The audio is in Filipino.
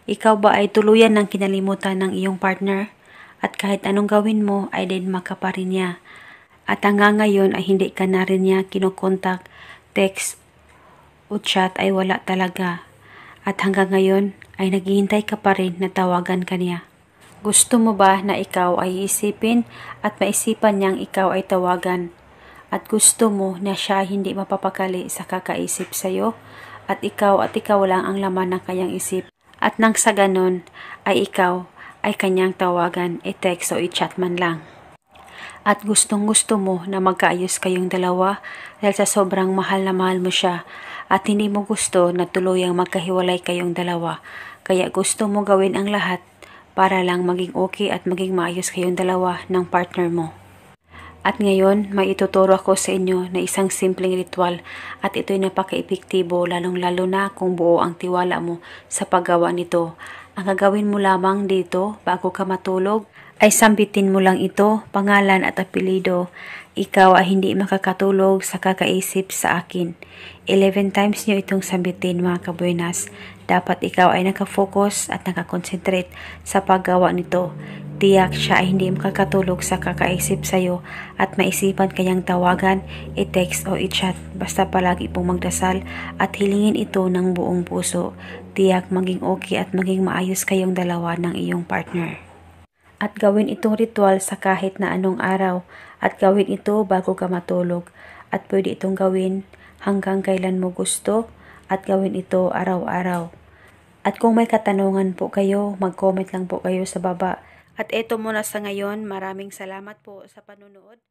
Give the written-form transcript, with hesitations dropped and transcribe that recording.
Ikaw ba ay tuluyan ng kinalimutan ng iyong partner? At kahit anong gawin mo ay deadma ka pa rin niya. At hanggang ngayon ay hindi ka na rin niya kinukontak, text o chat ay wala talaga. At hanggang ngayon ay naghihintay ka pa rin na tawagan ka niya. Gusto mo ba na ikaw ay isipin at maisipan niyang ikaw ay tawagan? At gusto mo na siya hindi mapapakali sa kakaisip sa'yo? At ikaw lang ang laman ng kanyang isip? At nang sa ganon ay ikaw ay kanyang tawagan, i-text o i-chat man lang. At gustong gusto mo na magkaayos kayong dalawa dahil sa sobrang mahal na mahal mo siya at hindi mo gusto na tuluyang magkahiwalay kayong dalawa. Kaya gusto mo gawin ang lahat para lang maging okay at maging maayos kayong dalawa ng partner mo. At ngayon, may ituturo ako sa inyo na isang simpleng ritual at ito'y napaka-epektibo lalong-lalo na kung buo ang tiwala mo sa paggawa nito. Ang gagawin mo lamang dito bago ka matulog ay sambitin mo lang ito, pangalan at apelido. Ikaw ay hindi makakatulog sa kakaisip sa akin. 11 times nyo itong sambitin mga kabuenas. Dapat ikaw ay nakafocus at nakakonsentrate sa paggawa nito. Tiyak siya ay hindi makakatulog sa kakaisip sa'yo at maisipan kanyang tawagan, i-text o i-chat. Basta palagi pong magdasal at hilingin ito ng buong puso. Tiyak maging okay at maging maayos kayong dalawa ng iyong partner. At gawin itong ritual sa kahit na anong araw at gawin ito bago ka matulog. At pwede itong gawin hanggang kailan mo gusto at gawin ito araw-araw. At kung may katanungan po kayo, mag-comment lang po kayo sa baba. At eto muna sa ngayon, maraming salamat po sa panunood.